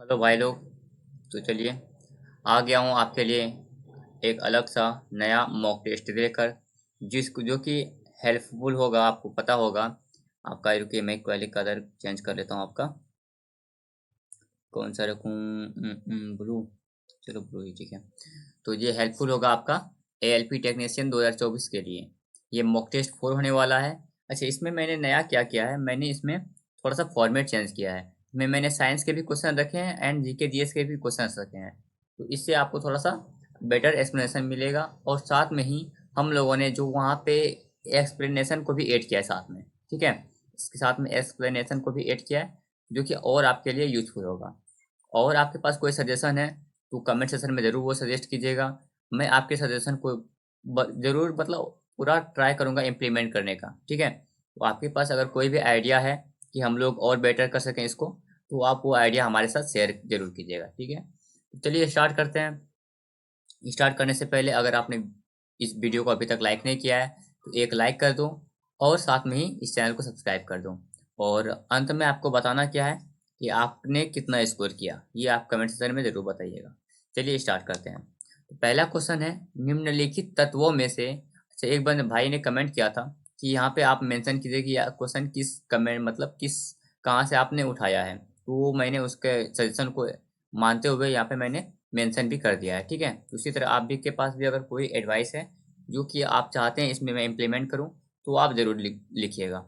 Hello भाई लोग। तो चलिए आ गया हूँ आपके लिए एक अलग सा नया मॉक टेस्ट लेकर जिसको जो कि हेल्पफुल होगा। आपको पता होगा आपका। रुकिए मैं पहले कलर चेंज कर लेता हूँ आपका। कौन सा रखूँ? ब्लू। चलो ब्लू ही ठीक है। तो ये हेल्पफुल होगा आपका एएलपी टेक्नीशियन 2024 के लिए। ये मॉक टेस्ट 4 होने वाला है। अच्छा, इसमें मैंने नया क्या किया है, मैंने इसमें थोड़ा सा फॉर्मेट चेंज किया है। इसमें मैंने साइंस के भी क्वेश्चन रखे हैं एंड जीके जीएस के भी क्वेश्चन रखे हैं। तो इससे आपको थोड़ा सा बेटर एक्सप्लेनेशन मिलेगा। और साथ में ही हम लोगों ने जो वहाँ पे एक्सप्लेनेशन को भी ऐड किया है साथ में। ठीक है, इसके साथ में एक्सप्लेनेशन को भी ऐड किया है जो कि और आपके लिए यूजफुल होगा। और आपके पास कोई सजेशन है तो कमेंट सेक्शन में ज़रूर वो सजेस्ट कीजिएगा। मैं आपके सजेशन को ज़रूर मतलब पूरा ट्राई करूँगा इम्प्लीमेंट करने का। ठीक है, तो आपके पास अगर कोई भी आइडिया है कि हम लोग और बेटर कर सकें इसको, तो आप वो आइडिया हमारे साथ शेयर जरूर कीजिएगा। ठीक है, तो चलिए स्टार्ट करते हैं। स्टार्ट करने से पहले अगर आपने इस वीडियो को अभी तक लाइक नहीं किया है तो एक लाइक कर दो और साथ में ही इस चैनल को सब्सक्राइब कर दो। और अंत में आपको बताना क्या है कि आपने कितना स्कोर किया, ये आप कमेंट सेक्शन में ज़रूर बताइएगा। चलिए स्टार्ट करते हैं। तो पहला क्वेश्चन है, निम्नलिखित तत्वों में से। अच्छा, एक बार भाई ने कमेंट किया था कि यहाँ पे आप मेंशन कीजिए कि क्वेश्चन किस कमेंट मतलब किस कहाँ से आपने उठाया है। तो मैंने उसके सजेशन को मानते हुए यहाँ पे मैंने मेंशन भी कर दिया है। ठीक है, उसी तरह आप भी के पास भी अगर कोई एडवाइस है जो कि आप चाहते हैं इसमें मैं इम्प्लीमेंट करूं तो आप जरूर लिखिएगा।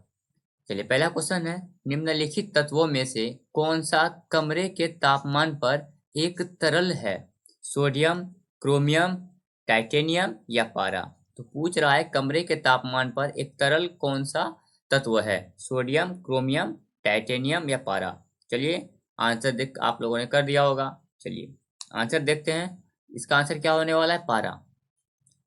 चलिए पहला क्वेश्चन है, निम्नलिखित तत्वों में से कौन सा कमरे के तापमान पर एक तरल है? सोडियम, क्रोमियम, टाइटेनियम या पारा? तो पूछ रहा है कमरे के तापमान पर एक तरल कौन सा तत्व है, सोडियम, क्रोमियम, टाइटेनियम या पारा? चलिए आंसर देख आप लोगों ने कर दिया होगा। चलिए आंसर देखते हैं। इसका आंसर क्या होने वाला है, पारा।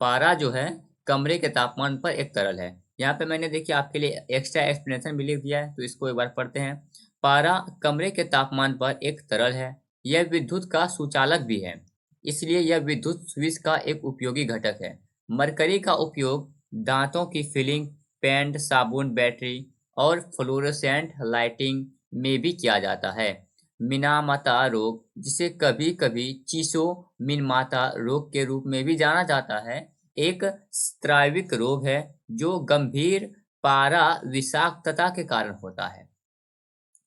पारा जो है कमरे के तापमान पर एक तरल है। यहाँ पे मैंने देखिए आपके लिए एक्स्ट्रा एक्सप्लेनेशन भी लिख दिया है, तो इसको एक बार पढ़ते हैं। पारा कमरे के तापमान पर एक तरल है। यह विद्युत का सुचालक भी है, इसलिए यह विद्युत स्विच का एक उपयोगी घटक है। मरकरी का उपयोग दांतों की फिलिंग, पेंट, साबुन, बैटरी और फ्लोरोसेंट लाइटिंग में भी किया जाता है। मिनामाता रोग, जिसे कभी कभी चीसो मिनमाता रोग के रूप में भी जाना जाता है, एक स्त्राविक रोग है जो गंभीर पारा विषाक्तता के कारण होता है।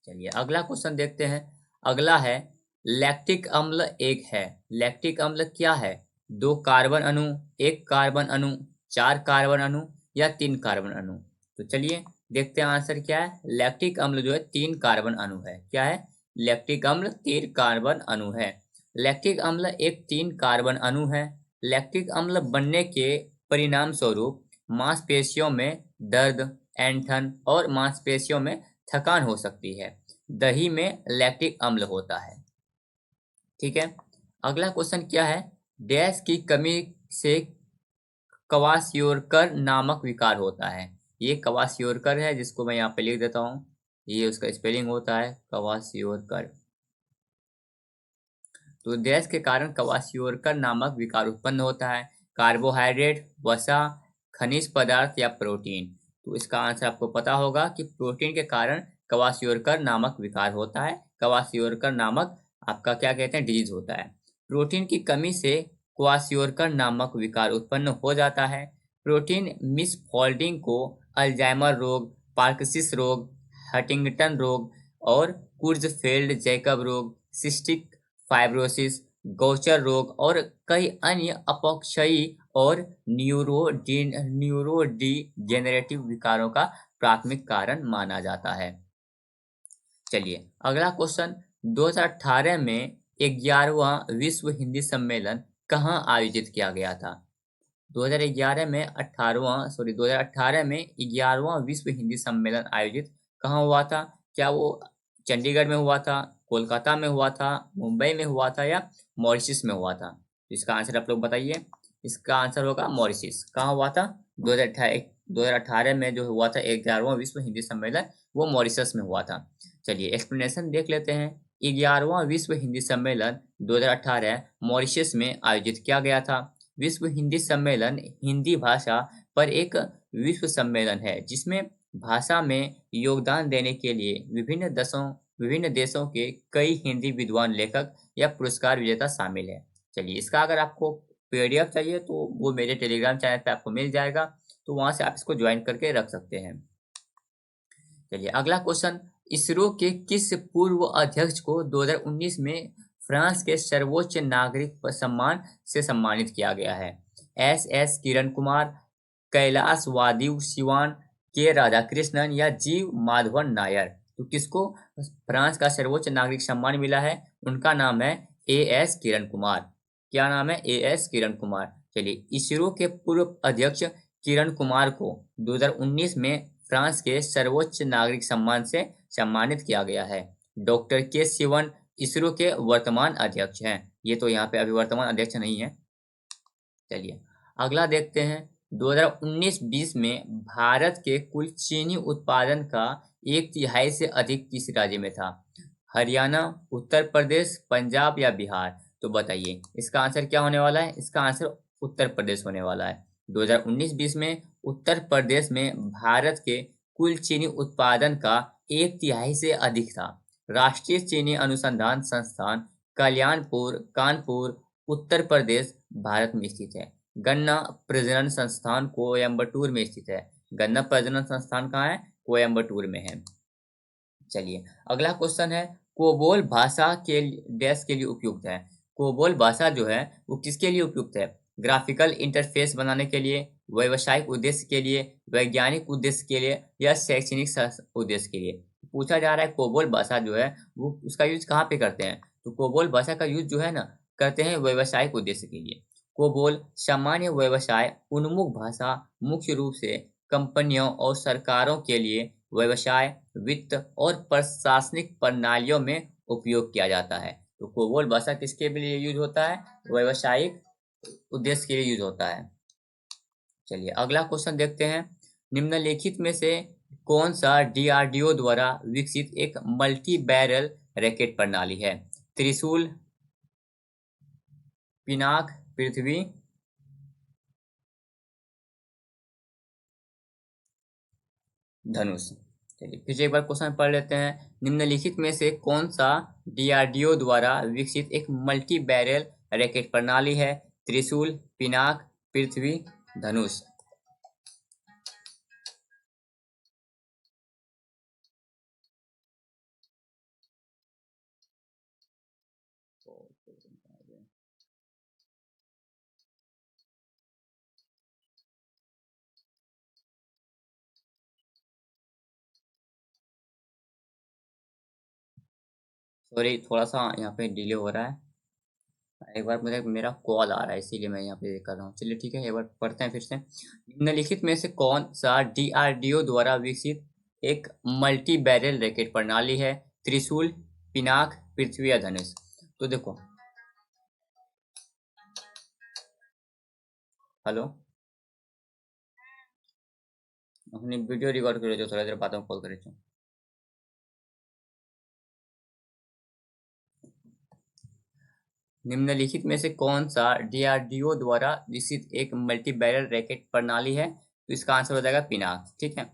चलिए अगला क्वेश्चन देखते हैं। अगला है, लैक्टिक अम्ल एक है। लैक्टिक अम्ल क्या है? दो कार्बन अणु, एक कार्बन अणु, चार कार्बन अणु या तीन कार्बन अणु? तो चलिए देखते हैं आंसर क्या है। लैक्टिक अम्ल जो है तीन कार्बन अणु है। क्या है? लैक्टिक अम्ल तीन कार्बन अणु है। लैक्टिक अम्ल एक तीन कार्बन अणु है। लैक्टिक अम्ल बनने के परिणाम स्वरूप मांसपेशियों में दर्द, ऐंठन और मांसपेशियों में थकान हो सकती है। दही में लैक्टिक अम्ल होता है। ठीक है, अगला क्वेश्चन क्या है? डैश की कमी से क्वासियोरकर नामक विकार होता है। ये क्वासियोरकर है जिसको मैं यहाँ पे लिख देता हूँ। ये उसका स्पेलिंग होता है क्वासियोरकर। तो गैस के कारण क्वासियोरकर नामक विकार उत्पन्न होता है। कार्बोहाइड्रेट, वसा, खनिज पदार्थ या प्रोटीन? तो इसका आंसर आपको पता होगा कि प्रोटीन के कारण क्वासियोरकर नामक विकार होता है। क्वासियोरकर नामक आपका क्या कहते हैं, डिजीज होता है। प्रोटीन की कमी से क्वासियोरकर नामक विकार उत्पन्न हो जाता है। प्रोटीन मिसफोल्डिंग को अल्जाइमर रोग, पार्किंसंस रोग, हंटिंगटन रोग और कुर्ज़फेल्ड जैकब रोग, सिस्टिक फाइब्रोसिस, गौचर रोग और कई अन्य अपक्षयी और न्यूरोडीजेनरेटिव विकारों का प्राथमिक कारण माना जाता है। चलिए अगला क्वेश्चन, 2018 में 11वां विश्व हिंदी सम्मेलन कहाँ आयोजित किया गया था? 2011 में 2018 में 11वां विश्व हिंदी सम्मेलन आयोजित कहाँ हुआ था? क्या वो चंडीगढ़ में हुआ था, कोलकाता में हुआ था, मुंबई में हुआ था या मॉरिशस में हुआ था? तो इसका आंसर आप लोग बताइए। इसका आंसर होगा मॉरिशस। कहाँ हुआ था? 2018 में जो हुआ था 11वां विश्व हिंदी सम्मेलन, वो मॉरिशस में हुआ था। चलिए एक्सप्लेनेशन देख लेते हैं। 11वां विश्व हिंदी सम्मेलन 2018 मॉरिशस में आयोजित किया गया था। विश्व हिंदी सम्मेलन हिंदी भाषा पर एक विश्व सम्मेलन है जिसमें भाषा में योगदान देने के लिए विभिन्न देशों विभिन्न देशों के कई हिंदी विद्वान लेखक या पुरस्कार विजेता शामिल है। चलिए, इसका अगर आपको पीडीएफ चाहिए तो वो मेरे टेलीग्राम चैनल पे आपको मिल जाएगा, तो वहां से आप इसको ज्वाइन करके रख सकते हैं। चलिए, अगला क्वेश्चन, इसरो के किस पूर्व अध्यक्ष को 2019 में फ्रांस के सर्वोच्च नागरिक सम्मान से सम्मानित किया गया है? एस किरण कुमार, कैलाश वादिव शिवान, के राधाकृष्णन या जीव माधवन नायर? तो किसको फ्रांस का सर्वोच्च नागरिक सम्मान मिला है? उनका नाम है एस किरण कुमार। क्या नाम है? एस किरण कुमार। चलिए, इसरो के पूर्व अध्यक्ष किरण कुमार को 2019 में फ्रांस के सर्वोच्च नागरिक सम्मान से सम्मानित किया गया है। डॉक्टर के सिवन इसरो के वर्तमान अध्यक्ष हैं। ये तो यहाँ पे अभी वर्तमान अध्यक्ष नहीं है। चलिए, अगला देखते हैं। 2019-20 में भारत के कुल चीनी उत्पादन का 1/3 से अधिक किस राज्य में था? हरियाणा, उत्तर प्रदेश, पंजाब या बिहार? तो बताइए, इसका आंसर क्या होने वाला है? इसका आंसर उत्तर प्रदेश होने वाला है। 2019-20 में उत्तर प्रदेश में भारत के कुल चीनी उत्पादन का 1/3 से अधिक था। राष्ट्रीय चीनी अनुसंधान संस्थान कल्याणपुर, कानपुर, उत्तर प्रदेश, भारत में स्थित है। गन्ना प्रजनन संस्थान कोयम्बटूर में स्थित है। गन्ना प्रजनन संस्थान कहाँ है? कोयम्बटूर में है। चलिए, अगला क्वेश्चन है, कोबोल भाषा के डैश के लिए उपयुक्त है? कोबोल भाषा जो है वो किसके लिए उपयुक्त है? ग्राफिकल इंटरफेस बनाने के लिए, व्यावसायिक उद्देश्य के लिए, वैज्ञानिक उद्देश्य के लिए या शैक्षणिक उद्देश्य के लिए? पूछा जा रहा है कोबोल भाषा जो है वो उसका यूज कहाँ पे करते हैं? तो कोबोल भाषा का यूज जो है ना करते हैं व्यावसायिक उद्देश्य के लिए। कोबोल सामान्य व्यवसाय उन्मुख भाषा मुख्य रूप से कंपनियों और सरकारों के लिए व्यवसाय, वित्त और प्रशासनिक प्रणालियों में उपयोग किया जाता है। तो कोबोल भाषा किसके लिए यूज होता है? व्यवसायिक उद्देश्य के लिए यूज होता है। चलिए, अगला क्वेश्चन देखते हैं। निम्नलिखित में से कौन सा डीआरडीओ द्वारा विकसित एक मल्टी बैरल रैकेट प्रणाली है? त्रिशूल, पिनाक, पृथ्वी, धनुष? चलिए, फिर से एक बार क्वेश्चन पढ़ लेते हैं। निम्नलिखित में से कौन सा डीआरडीओ द्वारा विकसित एक मल्टी बैरल रैकेट प्रणाली है? त्रिशूल, पिनाक, पृथ्वी, धनुष? सॉरी, थोड़ा सा यहाँ पे डिले हो रहा है। एक बार मुझे मेरा कॉल आ रहा है इसीलिए मैं यहाँ पे कर रहा हूँ। चलिए ठीक है, एक बार पढ़ते हैं फिर से। निम्नलिखित में से कौन सा डीआरडीओ द्वारा विकसित एक मल्टी बैरल रैकेट प्रणाली है? त्रिशूल, पिनाक, पृथ्वी या धनुष? तो देखो, हेलो, अपनी वीडियो रिकॉर्ड कर रहे थोड़ा देर बाद में कॉल करे छो। निम्नलिखित में से कौन सा डीआरडीओ द्वारा विकसित एक मल्टी बैरल रैकेट प्रणाली है? तो इसका आंसर हो जाएगा पिनाक। ठीक है,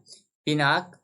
पिनाक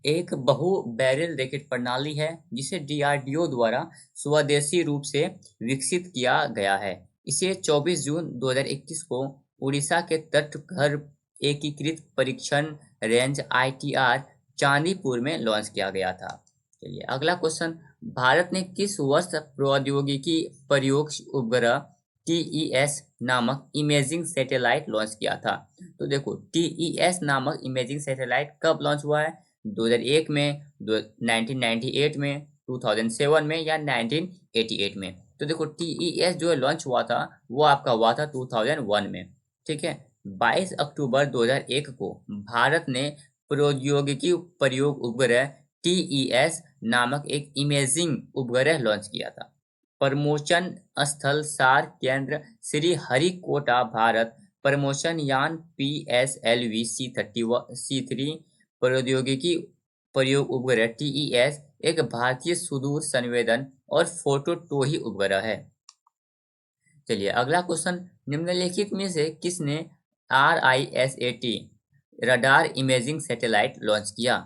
एक बहु बैरल रैकेट प्रणाली है जिसे डीआरडीओ द्वारा स्वदेशी रूप से विकसित किया गया है। इसे 24 जून 2021 को उड़ीसा के तटघर एकीकृत परीक्षण रेंज आईटीआर चांदीपुर में लॉन्च किया गया था। चलिए, अगला क्वेश्चन, भारत ने किस वर्ष प्रौद्योगिकी प्रयोग उपग्रह टीईएस नामक इमेजिंग सैटेलाइट लॉन्च किया था? तो देखो, टीईएस नामक इमेजिंग सैटेलाइट कब लॉन्च हुआ है? 2001 में, 1998 में, 2007 में या 1988 में? तो देखो, टीईएस जो लॉन्च हुआ था वो आपका हुआ था 2001 में। ठीक है, 22 अक्टूबर 2001 को भारत ने प्रौद्योगिकी प्रयोग उपग्रह टीईएस नामक एक इमेजिंग उपग्रह लॉन्च किया था। प्रमोशन स्थल सार केंद्र श्री हरिकोटा, भारत। प्रमोशन यान PSLV C3 प्रौद्योगिकी प्रयोग उपग्रह टीईएस एक भारतीय सुदूर संवेदन और फोटो टोही उपग्रह है। चलिए, अगला क्वेश्चन, निम्नलिखित में से किसने RISAT radar imaging satellite launch किया?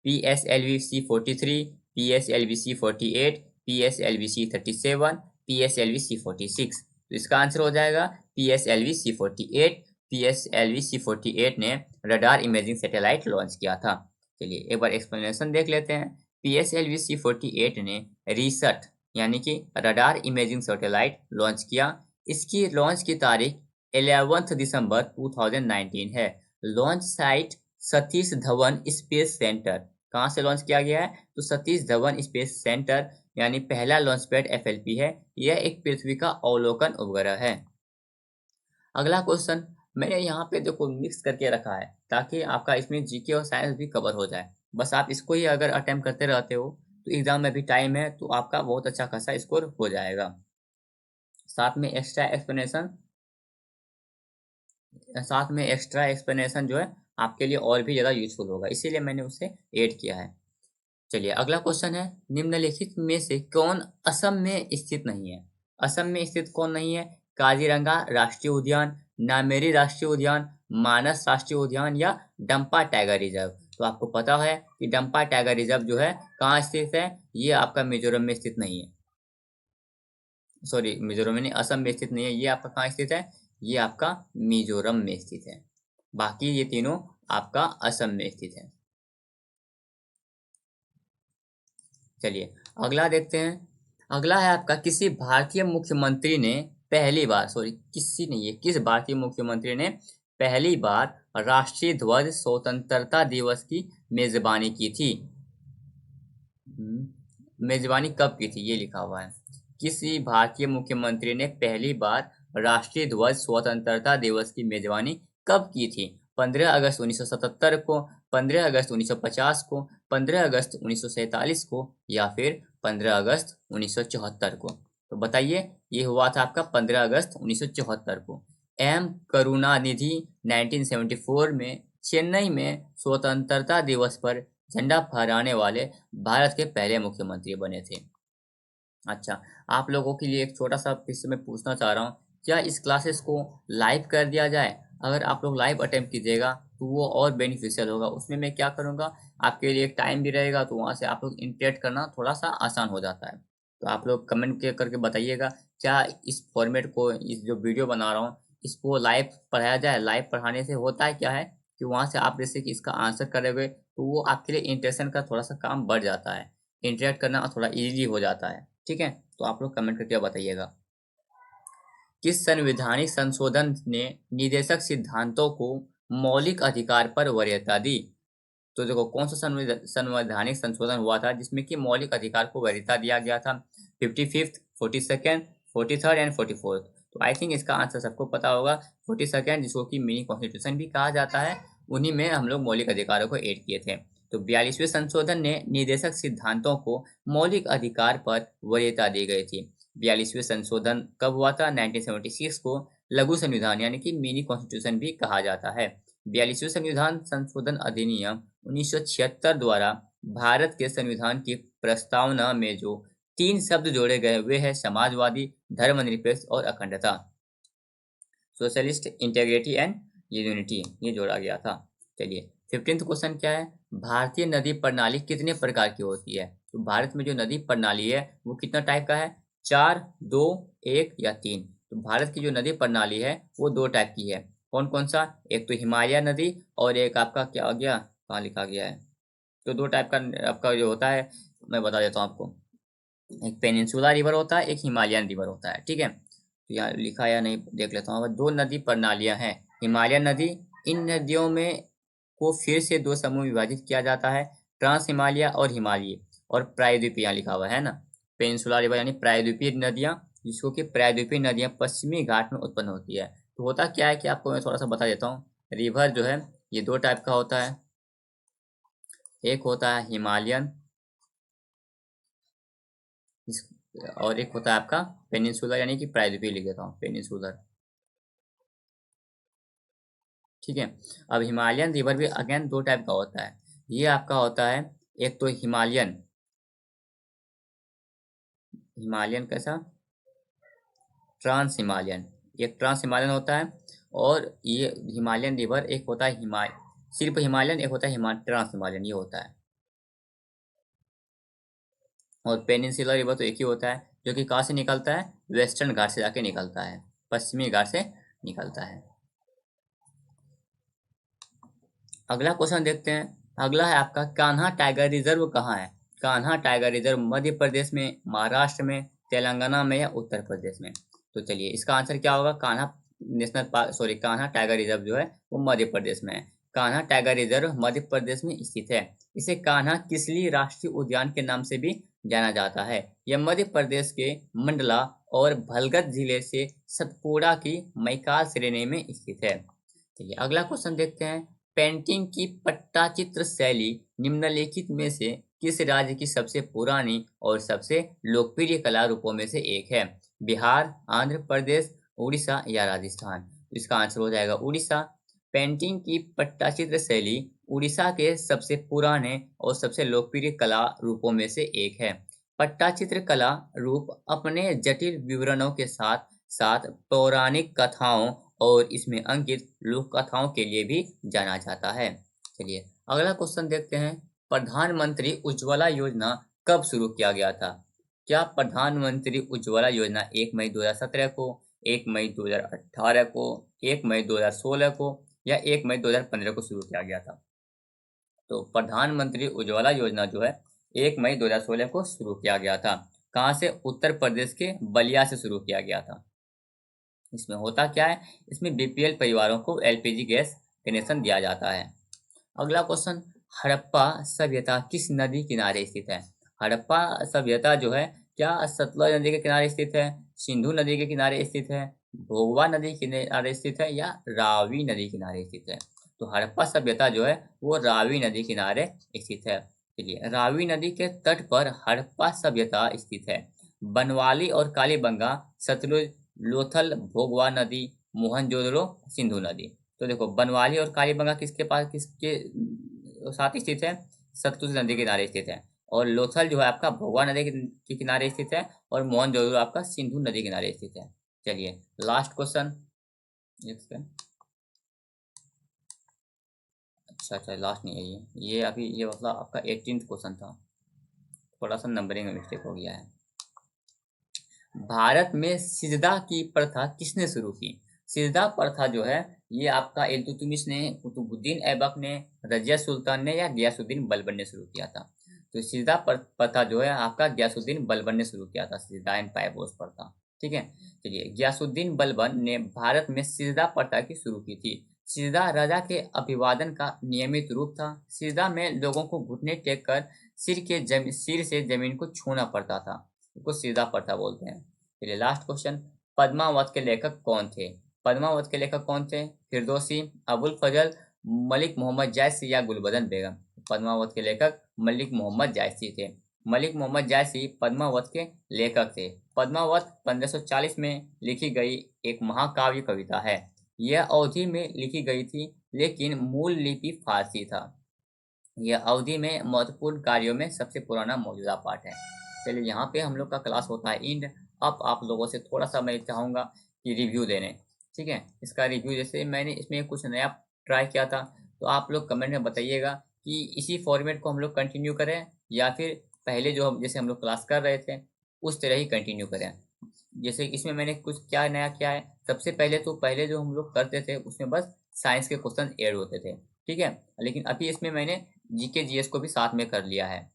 PSLV C43, PSLV-C48, PSLV-C37, PSLV-C46। तो इसका आंसर हो जाएगा PSLV-C48। PSLV-C48 ने रडार इमेजिंग सैटेलाइट लॉन्च किया था। चलिए एक बार एक्सप्लेनेशन देख लेते हैं। PSLV-C48 ने रीसट यानी कि रडार इमेजिंग सैटेलाइट लॉन्च किया। इसकी लॉन्च की तारीख 11 दिसंबर 2019 है। Launch site Satish Dhawan space centre. कहाँ से लॉन्च किया गया है? तो सतीश धवन स्पेस सेंटर यानी पहला लॉन्च पैड FLP है। यह एक पृथ्वी का अवलोकन उपग्रह है। अगला क्वेश्चन मैंने यहाँ पे देखो मिक्स करके रखा है ताकि आपका इसमें जीके और साइंस भी कवर हो जाए। बस आप इसको ही अगर अटेम्प्ट करते रहते हो तो एग्जाम में भी टाइम है तो आपका बहुत अच्छा खासा स्कोर हो जाएगा। साथ में एक्स्ट्रा एक्सप्लेनेशन जो है आपके लिए और भी ज़्यादा यूजफुल होगा, इसीलिए मैंने उसे ऐड किया है। चलिए अगला क्वेश्चन है, निम्नलिखित में से कौन असम में स्थित नहीं है? असम में स्थित कौन नहीं है? काजीरंगा राष्ट्रीय उद्यान, नामेरी राष्ट्रीय उद्यान, मानस राष्ट्रीय उद्यान या डंपा टाइगर रिजर्व। तो आपको पता है कि डंपा टाइगर रिजर्व जो है कहाँ स्थित है? ये आपका मिजोरम में स्थित नहीं है। सॉरी, मिजोरम में नहीं, असम में स्थित नहीं है। ये आपका कहाँ स्थित है? ये आपका मिजोरम में स्थित है। बाकी ये तीनों आपका असम में स्थित है। चलिए अगला देखते हैं। अगला है आपका, किसी भारतीय मुख्यमंत्री ने पहली बार, सॉरी किसी नहीं है, किस भारतीय मुख्यमंत्री ने पहली बार राष्ट्रीय ध्वज स्वतंत्रता दिवस की मेजबानी की थी? मेजबानी कब की थी ये लिखा हुआ है। किसी भारतीय मुख्यमंत्री ने पहली बार राष्ट्रीय ध्वज स्वतंत्रता दिवस की मेजबानी कब की थी? 15 अगस्त 1977 को, 15 अगस्त 1950 को, 15 अगस्त 1947 को या फिर 15 अगस्त 1974 को। तो बताइए, ये हुआ था आपका 15 अगस्त 1974 को। एम करुणानिधि 1974 में चेन्नई में स्वतंत्रता दिवस पर झंडा फहराने वाले भारत के पहले मुख्यमंत्री बने थे। अच्छा, आप लोगों के लिए एक छोटा सा क्वेश्चन मैं पूछना चाह रहा हूँ, क्या इस क्लासेस को लाइव कर दिया जाए? अगर आप लोग लाइव अटेम्प्ट कीजिएगा तो वो और बेनिफिशियल होगा। उसमें मैं क्या करूँगा, आपके लिए टाइम भी रहेगा तो वहाँ से आप लोग इंटरेक्ट करना थोड़ा सा आसान हो जाता है। तो आप लोग कमेंट के करके बताइएगा, क्या इस फॉर्मेट को, इस जो वीडियो बना रहा हूँ इसको लाइव पढ़ाया जाए? लाइव पढ़ाने से होता है क्या है कि वहाँ से आप जैसे कि इसका आंसर करोगे तो वो आपके लिए इंटरेक्शन का थोड़ा सा काम बढ़ जाता है, इंटरेक्ट करना थोड़ा इजीली हो जाता है। ठीक है, तो आप लोग कमेंट करके बताइएगा। किस संवैधानिक संशोधन ने निदेशक सिद्धांतों को मौलिक अधिकार पर वरीयता दी? तो देखो कौन सा संवैधानिक संशोधन हुआ था जिसमें कि मौलिक अधिकार को वरीयता दिया गया था? 55th, 42nd, 43rd and 44th। तो आई थिंक इसका आंसर सबको पता होगा। 42nd, जिसको कि मिनी कॉन्स्टिट्यूशन भी कहा जाता है, उन्हीं में हम लोग मौलिक अधिकारों को ऐड किए थे। तो 42वें संशोधन ने निदेशक सिद्धांतों को मौलिक अधिकार पर वरीयता दी गई थी। 42वें संशोधन कब हुआ था? 1976 को। लघु संविधान यानी कि मिनी कॉन्स्टिट्यूशन भी कहा जाता है। 42वें संविधान संशोधन अधिनियम 1976 द्वारा भारत के संविधान की प्रस्तावना में जो 3 शब्द जोड़े गए वे हैं समाजवादी, धर्मनिरपेक्ष और अखंडता। सोशलिस्ट, इंटेग्रिटी एंड यूनिटी, ये जोड़ा गया था। चलिए 15th क्वेश्चन क्या है? भारतीय नदी प्रणाली कितने प्रकार की होती है? तो भारत में जो नदी प्रणाली है वो कितना टाइप का है? 4, 2, 1 या 3? तो भारत की जो नदी प्रणाली है वो 2 टाइप की है। कौन कौन सा? एक तो हिमालय नदी और एक आपका क्या हो गया, कहाँ लिखा गया है? तो 2 टाइप का आपका जो होता है मैं बता देता हूँ आपको। एक पेनिनसुला रिवर होता है, एक हिमालयन रिवर होता है। ठीक है, तो यहाँ लिखा या नहीं देख लेता हूँ। 2 नदी प्रणालियाँ हैं, हिमालयन नदी। इन नदियों में को फिर से 2 समूह विभाजित किया जाता है, ट्रांस हिमालय और हिमालयी। और प्रायद्वीपीय यहाँ लिखा हुआ है ना, पेनिनसुला रिवर यानी प्रायद्वीपीय नदियाँ, जिसको कि प्रायद्वीपीय नदियाँ पश्चिमी घाट में उत्पन्न होती है। तो होता क्या है कि आपको मैं थोड़ा सा बता देता हूँ। रिवर जो है ये 2 टाइप का होता है, एक होता है हिमालयन और एक होता है आपका पेनिनसुलर यानी कि प्रायद्वीपीय लिख देता हूँ, पेनिनसुलर। ठीक है, अब हिमालयन रिवर भी अगेन 2 टाइप का होता है। ये आपका होता है एक तो हिमालयन, हिमालयन कैसा? ट्रांस हिमालयन, एक ट्रांस हिमालयन होता है। और ये हिमालयन रिवर एक होता है सिर्फ हिमालयन, एक होता है ट्रांस हिमालयन, ये होता है। और पेनिनसुलर रिवर तो एक ही होता है, जो कि कहाँ से निकलता है, वेस्टर्न घाट से जाके निकलता है, पश्चिमी घाट से निकलता है। अगला क्वेश्चन देखते हैं। अगला है आपका, कान्हा टाइगर रिजर्व कहाँ है। कान्हा टाइगर रिजर्व मध्य प्रदेश में, महाराष्ट्र में, तेलंगाना में या उत्तर प्रदेश में। तो चलिए इसका आंसर क्या होगा, Kanha national park, sorry, Kanha tiger reserve जो है वो मध्य प्रदेश में है। कान्हा टाइगर रिजर्व मध्य प्रदेश में स्थित है। इसे कान्हा किसली राष्ट्रीय उद्यान के नाम से भी जाना जाता है। यह मध्य प्रदेश के मंडला और भलगत जिले से सतपुड़ा की मैकाल श्रेणी में स्थित है। चलिए अगला क्वेश्चन देखते हैं। पेंटिंग की पट्टाचित्र शैली निम्नलिखित में से किस राज्य की सबसे पुरानी और सबसे लोकप्रिय कला रूपों में से एक है। बिहार, आंध्र प्रदेश, उड़ीसा या राजस्थान। तो इसका आंसर हो जाएगा उड़ीसा। पेंटिंग की पट्टाचित्र शैली उड़ीसा के सबसे पुराने और सबसे लोकप्रिय कला रूपों में से एक है। पट्टाचित्र कला रूप अपने जटिल विवरणों के साथ साथ पौराणिक कथाओं और इसमें अंकित लोक कथाओं के लिए भी जाना जाता है। चलिए अगला क्वेश्चन देखते हैं। प्रधानमंत्री उज्ज्वला योजना कब शुरू किया गया था। क्या प्रधानमंत्री उज्ज्वला योजना 1 मई 2017 को, 1 मई 2018 को, 1 मई 2016 को या 1 मई 2015 को शुरू किया गया था। तो प्रधानमंत्री उज्ज्वला योजना जो है 1 मई 2016 को शुरू किया गया था। कहाँ से, उत्तर प्रदेश के बलिया से शुरू किया गया था। इसमें होता क्या है, इसमें बीपीएल परिवारों को एलपीजी गैस कनेक्शन दिया जाता है। अगला क्वेश्चन, हड़प्पा सभ्यता किस नदी किनारे स्थित है। हड़प्पा सभ्यता जो है क्या सतलज नदी के किनारे स्थित है, सिंधु नदी के किनारे स्थित है, भोगवा नदी के किनारे स्थित है या रावी नदी किनारे स्थित है। तो हड़प्पा सभ्यता जो है वो रावी नदी किनारे स्थित है। चलिए रावी नदी के तट पर हड़प्पा सभ्यता स्थित है। बनवाली और कालीबंगा, सतलुज, लोथल, भोगवा नदी, मोहनजोदड़ो, सिंधु नदी। तो देखो बनवाली और कालीबंगा किसके पास, किसके साथ स्थित है, सतलुज नदी के किनारे स्थित है। और लोथल जो है आपका भोगवा नदी के किनारे स्थित है। और मोहनजोदड़ो आपका सिंधु नदी के किनारे स्थित है। चलिए लास्ट क्वेश्चन देखते हैं। अच्छा लास्ट नहीं है ये अभी ये मतलब आपका 18th क्वेश्चन था, थोड़ा सा नंबरिंग में मिस्टेक हो गया है। भारत में सिजदा की प्रथा किसने शुरू की। सिजदा प्रथा जो है ये आपका इल्तुतमिश ने, कुतुबुद्दीन ऐबक ने, रजिया सुल्तान ने या गयासुद्दीन बलबन ने शुरू किया था। तो सिजदा प्रथा जो है आपका गयासुद्दीन बलबन ने शुरू किया था, सिजदा एंड पायबोस प्रथा। ठीक है। चलिए गयासुद्दीन बलबन ने भारत में सिजदा प्रथा की शुरू की थी। सिजदा राजा के अभिवादन का नियमित रूप था। सिजदा में लोगों को घुटने टेक कर सिर से जमीन को छूना पड़ता था। इसको सिजदा प्रथा बोलते हैं। चलिए लास्ट क्वेश्चन, पद्मावत के लेखक कौन थे। पद्मावत के लेखक कौन थे, फिरदौसी, अबुल फजल, मलिक मोहम्मद जायसी या गुलबदन बेगम। पद्मावत के लेखक मलिक मोहम्मद जायसी थे। मलिक मोहम्मद जायसी पद्मावत के लेखक थे। पद्मावत 1540 में लिखी गई एक महाकाव्य कविता है। यह अवधि में लिखी गई थी लेकिन मूल लिपि फारसी था। यह अवधि में महत्वपूर्ण कार्यों में सबसे पुराना मौजूदा पाठ है। चलिए यहाँ पे हम लोग का क्लास होता है इंड। अब आप लोगों से थोड़ा सा मैं चाहूँगा कि रिव्यू देने। ठीक है, इसका रिव्यू जैसे मैंने इसमें कुछ नया ट्राई किया था, तो आप लोग कमेंट में बताइएगा कि इसी फॉर्मेट को हम लोग कंटिन्यू करें या फिर पहले जो हम जैसे हम लोग क्लास कर रहे थे उस तरह ही कंटिन्यू करें। जैसे इसमें मैंने कुछ क्या नया किया है, सबसे पहले तो पहले जो हम लोग करते थे उसमें बस साइंस के क्वेश्चन ऐड होते थे। ठीक है, लेकिन अभी इसमें मैंने जीके जीएस को भी साथ में कर लिया है।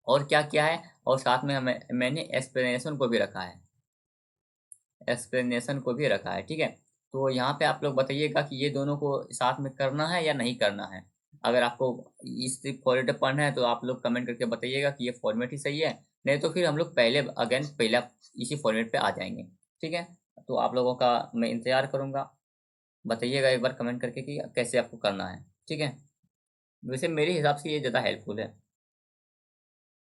और क्या किया है, और साथ में मैंने एक्सप्लेनेशन को भी रखा है, एक्सप्लेनेशन को भी रखा है। ठीक है, तो यहाँ पे आप लोग बताइएगा कि ये दोनों को साथ में करना है या नहीं करना है। अगर आपको इस फॉर्मेट पढ़ना है तो आप लोग कमेंट करके बताइएगा कि ये फॉर्मेट ही सही है, नहीं तो फिर हम लोग पहले अगेन पहला इसी फॉर्मेट पे आ जाएंगे। ठीक है, तो आप लोगों का मैं इंतजार करूँगा। बताइएगा एक बार कमेंट करके कि कैसे आपको करना है। ठीक है, वैसे मेरे हिसाब से ये ज़्यादा हेल्पफुल है।